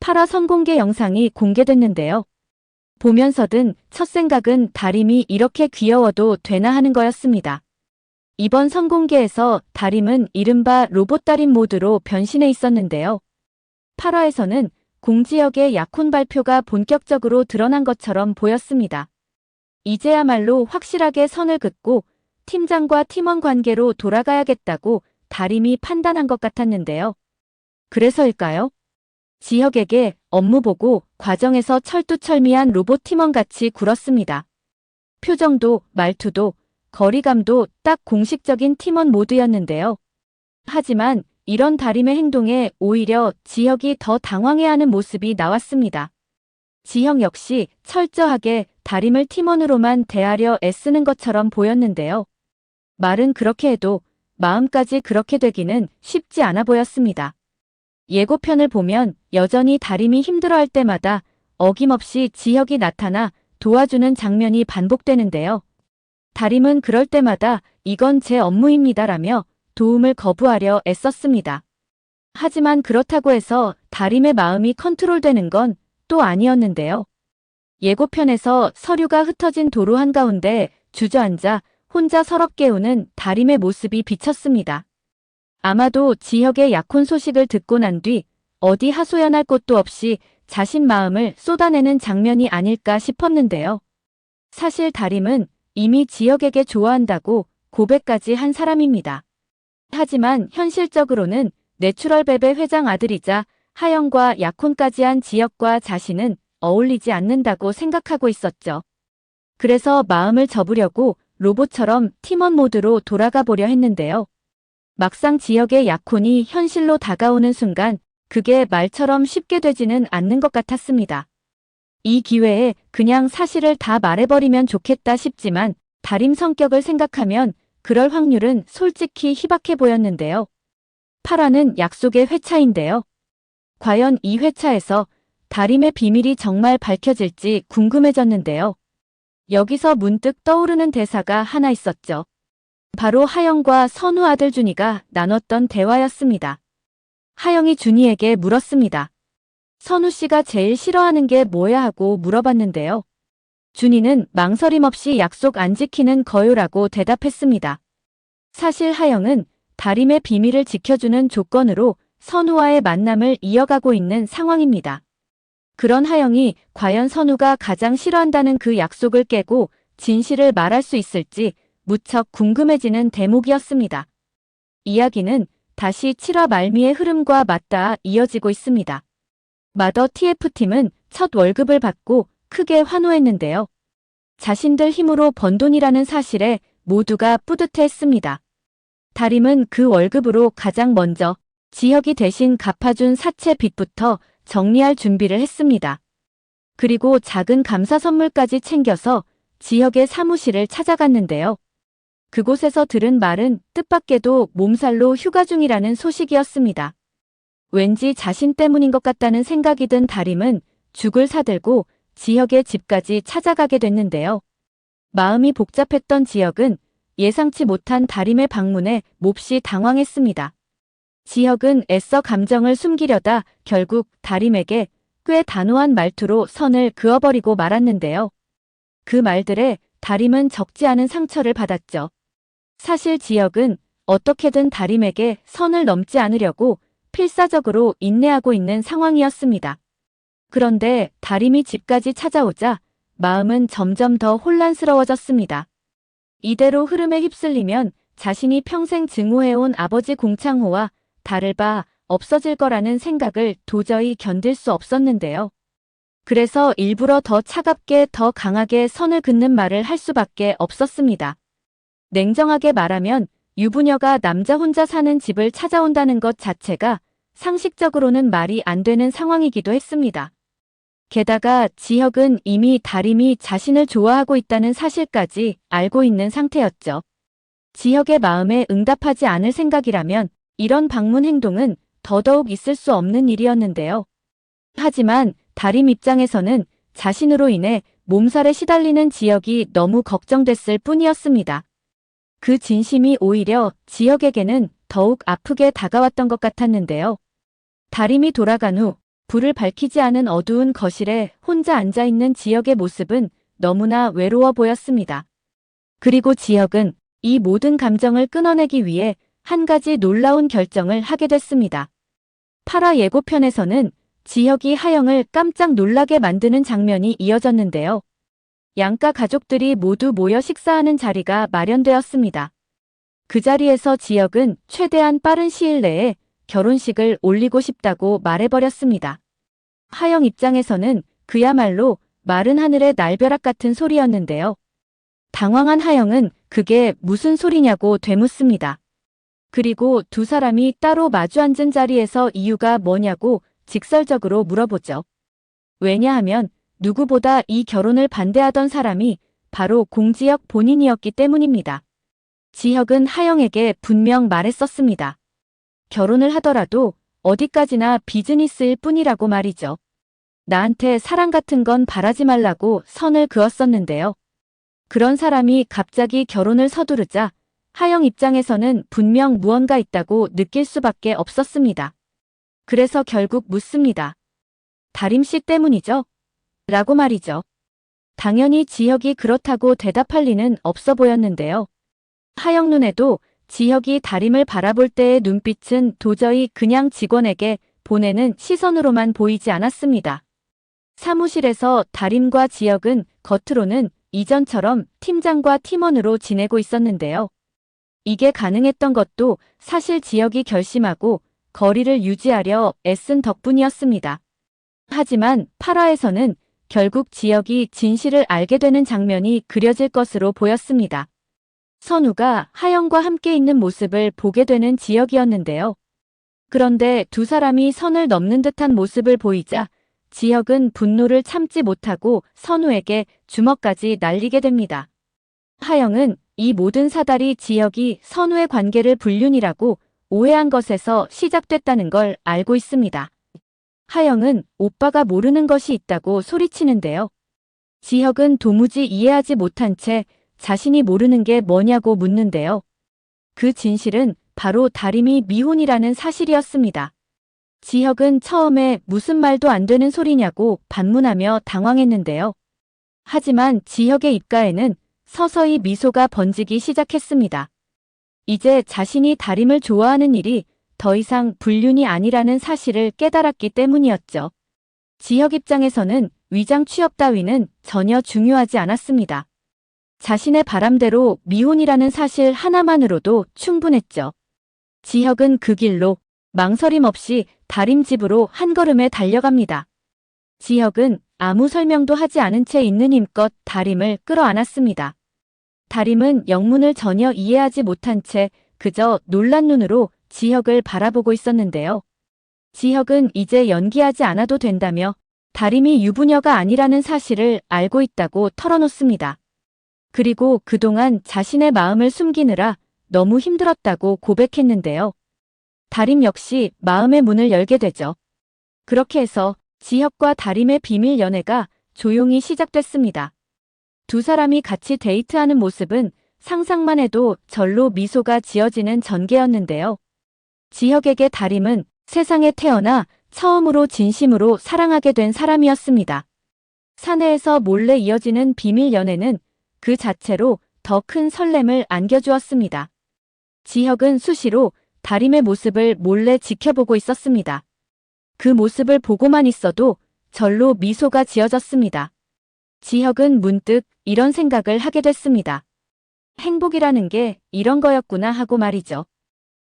8화 선공개 영상이 공개됐는데요. 보면서든 첫 생각은 다림이 이렇게 귀여워도 되나 하는 거였습니다. 이번 선공개에서 다림은 이른바 로봇다림 모드로 변신해 있었는데요. 8화에서는 공지역의 약혼 발표가 본격적으로 드러난 것처럼 보였습니다. 이제야말로 확실하게 선을 긋고 팀장과 팀원 관계로 돌아가야겠다고 다림이 판단한 것 같았는데요. 그래서일까요? 지혁에게 업무 보고 과정에서 철두철미한 로봇 팀원같이 굴었습니다. 표정도 말투도 거리감도 딱 공식적인 팀원 모드였는데요. 하지만 이런 다림의 행동에 오히려 지혁이 더 당황해하는 모습이 나왔습니다. 지혁 역시 철저하게 다림을 팀원으로만 대하려 애쓰는 것처럼 보였는데요. 말은 그렇게 해도 마음까지 그렇게 되기는 쉽지 않아 보였습니다. 예고편을 보면 여전히 다림이 힘들어할 때마다 어김없이 지혁이 나타나 도와주는 장면이 반복되는데요. 다림은 그럴 때마다 이건 제 업무입니다라며 도움을 거부하려 애썼습니다. 하지만 그렇다고 해서 다림의 마음이 컨트롤되는 건 또 아니었는데요. 예고편에서 서류가 흩어진 도로 한가운데 주저앉아 혼자 서럽게 우는 다림의 모습이 비쳤습니다. 아마도 지혁의 약혼 소식을 듣고 난 뒤 어디 하소연할 곳도 없이 자신 마음을 쏟아내는 장면이 아닐까 싶었는데요. 사실 다림은 이미 지혁에게 좋아한다고 고백까지 한 사람입니다. 하지만 현실적으로는 내추럴베베 회장 아들이자 하영과 약혼까지 한 지혁과 자신은 어울리지 않는다고 생각하고 있었죠. 그래서 마음을 접으려고 로봇처럼 팀원 모드로 돌아가 보려 했는데요. 막상 지혁의 약혼이 현실로 다가오는 순간 그게 말처럼 쉽게 되지는 않는 것 같았습니다. 이 기회에 그냥 사실을 다 말해버리면 좋겠다 싶지만 다림 성격을 생각하면 그럴 확률은 솔직히 희박해 보였는데요. 8화는 약속의 회차인데요. 과연 이 회차에서 다림의 비밀이 정말 밝혀질지 궁금해졌는데요. 여기서 문득 떠오르는 대사가 하나 있었죠. 바로 하영과 선우 아들 준이가 나눴던 대화였습니다. 하영이 준이에게 물었습니다. 선우 씨가 제일 싫어하는 게 뭐야 하고 물어봤는데요. 준이는 망설임 없이 약속 안 지키는 거요라고 대답했습니다. 사실 하영은 다림의 비밀을 지켜주는 조건으로 선우와의 만남을 이어가고 있는 상황입니다. 그런 하영이 과연 선우가 가장 싫어한다는 그 약속을 깨고 진실을 말할 수 있을지 무척 궁금해지는 대목이었습니다. 이야기는 다시 7화 말미의 흐름과 맞닿아 이어지고 있습니다. 마더 TF팀은 첫 월급을 받고 크게 환호했는데요. 자신들 힘으로 번 돈이라는 사실에 모두가 뿌듯해했습니다. 다림은 그 월급으로 가장 먼저 지혁이 대신 갚아준 사채 빚부터 정리할 준비를 했습니다. 그리고 작은 감사 선물까지 챙겨서 지혁의 사무실을 찾아갔는데요. 그곳에서 들은 말은 뜻밖에도 몸살로 휴가 중이라는 소식이었습니다. 왠지 자신 때문인 것 같다는 생각이 든 다림은 죽을 사들고 지혁의 집까지 찾아가게 됐는데요. 마음이 복잡했던 지혁은 예상치 못한 다림의 방문에 몹시 당황했습니다. 지혁은 애써 감정을 숨기려다 결국 다림에게 꽤 단호한 말투로 선을 그어버리고 말았는데요. 그 말들에 다림은 적지 않은 상처를 받았죠. 사실 지혁은 어떻게든 다림에게 선을 넘지 않으려고 필사적으로 인내하고 있는 상황이었습니다. 그런데 다림이 집까지 찾아오자 마음은 점점 더 혼란스러워졌습니다. 이대로 흐름에 휩쓸리면 자신이 평생 증오해온 아버지 공창호와 다를 바 없어질 거라는 생각을 도저히 견딜 수 없었는데요. 그래서 일부러 더 차갑게 더 강하게 선을 긋는 말을 할 수밖에 없었습니다. 냉정하게 말하면 유부녀가 남자 혼자 사는 집을 찾아온다는 것 자체가 상식적으로는 말이 안 되는 상황이기도 했습니다. 게다가 지혁은 이미 다림이 자신을 좋아하고 있다는 사실까지 알고 있는 상태였죠. 지혁의 마음에 응답하지 않을 생각이라면 이런 방문 행동은 더더욱 있을 수 없는 일이었는데요. 하지만 다림 입장에서는 자신으로 인해 몸살에 시달리는 지혁이 너무 걱정됐을 뿐이었습니다. 그 진심이 오히려 지혁에게는 더욱 아프게 다가왔던 것 같았는데요. 다림이 돌아간 후 불을 밝히지 않은 어두운 거실에 혼자 앉아있는 지혁의 모습은 너무나 외로워 보였습니다. 그리고 지혁은 이 모든 감정을 끊어내기 위해 한 가지 놀라운 결정을 하게 됐습니다. 8화 예고편에서는 지혁이 하영을 깜짝 놀라게 만드는 장면이 이어졌는데요. 양가 가족들이 모두 모여 식사하는 자리가 마련되었습니다. 그 자리에서 지혁은 최대한 빠른 시일 내에 결혼식을 올리고 싶다고 말해버렸습니다. 하영 입장에서는 그야말로 마른 하늘의 날벼락 같은 소리였는데요. 당황한 하영은 그게 무슨 소리냐고 되묻습니다. 그리고 두 사람이 따로 마주 앉은 자리에서 이유가 뭐냐고 직설적으로 물어보죠. 왜냐하면 누구보다 이 결혼을 반대하던 사람이 바로 공지혁 본인이었기 때문입니다. 지혁은 하영에게 분명 말했었습니다. 결혼을 하더라도 어디까지나 비즈니스일 뿐이라고 말이죠. 나한테 사랑 같은 건 바라지 말라고 선을 그었었는데요. 그런 사람이 갑자기 결혼을 서두르자 하영 입장에서는 분명 무언가 있다고 느낄 수밖에 없었습니다. 그래서 결국 묻습니다. 다림씨 때문이죠? 라고 말이죠. 당연히 지혁이 그렇다고 대답할 리는 없어 보였는데요. 하영 눈에도 지혁이 다림을 바라볼 때의 눈빛은 도저히 그냥 직원에게 보내는 시선으로만 보이지 않았습니다. 사무실에서 다림과 지혁은 겉으로는 이전처럼 팀장과 팀원으로 지내고 있었는데요. 이게 가능했던 것도 사실 지혁이 결심하고 거리를 유지하려 애쓴 덕분이었습니다. 하지만 8화에서는 결국 지혁이 진실을 알게 되는 장면이 그려질 것으로 보였습니다. 선우가 하영과 함께 있는 모습을 보게 되는 지혁이었는데요. 그런데 두 사람이 선을 넘는 듯한 모습을 보이자 지혁은 분노를 참지 못하고 선우에게 주먹까지 날리게 됩니다. 하영은 이 모든 사달이 지혁이 선우의 관계를 불륜이라고 오해한 것에서 시작됐다는 걸 알고 있습니다. 하영은 오빠가 모르는 것이 있다고 소리치는데요. 지혁은 도무지 이해하지 못한 채 자신이 모르는 게 뭐냐고 묻는데요. 그 진실은 바로 다림이 미혼이라는 사실이었습니다. 지혁은 처음에 무슨 말도 안 되는 소리냐고 반문하며 당황했는데요. 하지만 지혁의 입가에는 서서히 미소가 번지기 시작했습니다. 이제 자신이 다림을 좋아하는 일이 더 이상 불륜이 아니라는 사실을 깨달았기 때문이었죠. 지혁 입장에서는 위장 취업 따위는 전혀 중요하지 않았습니다. 자신의 바람대로 미혼이라는 사실 하나만으로도 충분했죠. 지혁은 그 길로 망설임 없이 다림 집으로 한 걸음에 달려갑니다. 지혁은 아무 설명도 하지 않은 채 있는 힘껏 다림을 끌어안았습니다. 다림은 영문을 전혀 이해하지 못한 채 그저 놀란 눈으로 지혁을 바라보고 있었는데요. 지혁은 이제 연기하지 않아도 된다며 다림이 유부녀가 아니라는 사실을 알고 있다고 털어놓습니다. 그리고 그동안 자신의 마음을 숨기느라 너무 힘들었다고 고백했는데요. 다림 역시 마음의 문을 열게 되죠. 그렇게 해서 지혁과 다림의 비밀 연애가 조용히 시작됐습니다. 두 사람이 같이 데이트하는 모습은 상상만 해도 절로 미소가 지어지는 전개였는데요. 지혁에게 다림은 세상에 태어나 처음으로 진심으로 사랑하게 된 사람이었습니다. 사내에서 몰래 이어지는 비밀 연애는 그 자체로 더 큰 설렘을 안겨주었습니다. 지혁은 수시로 다림의 모습을 몰래 지켜보고 있었습니다. 그 모습을 보고만 있어도 절로 미소가 지어졌습니다. 지혁은 문득 이런 생각을 하게 됐습니다. 행복이라는 게 이런 거였구나 하고 말이죠.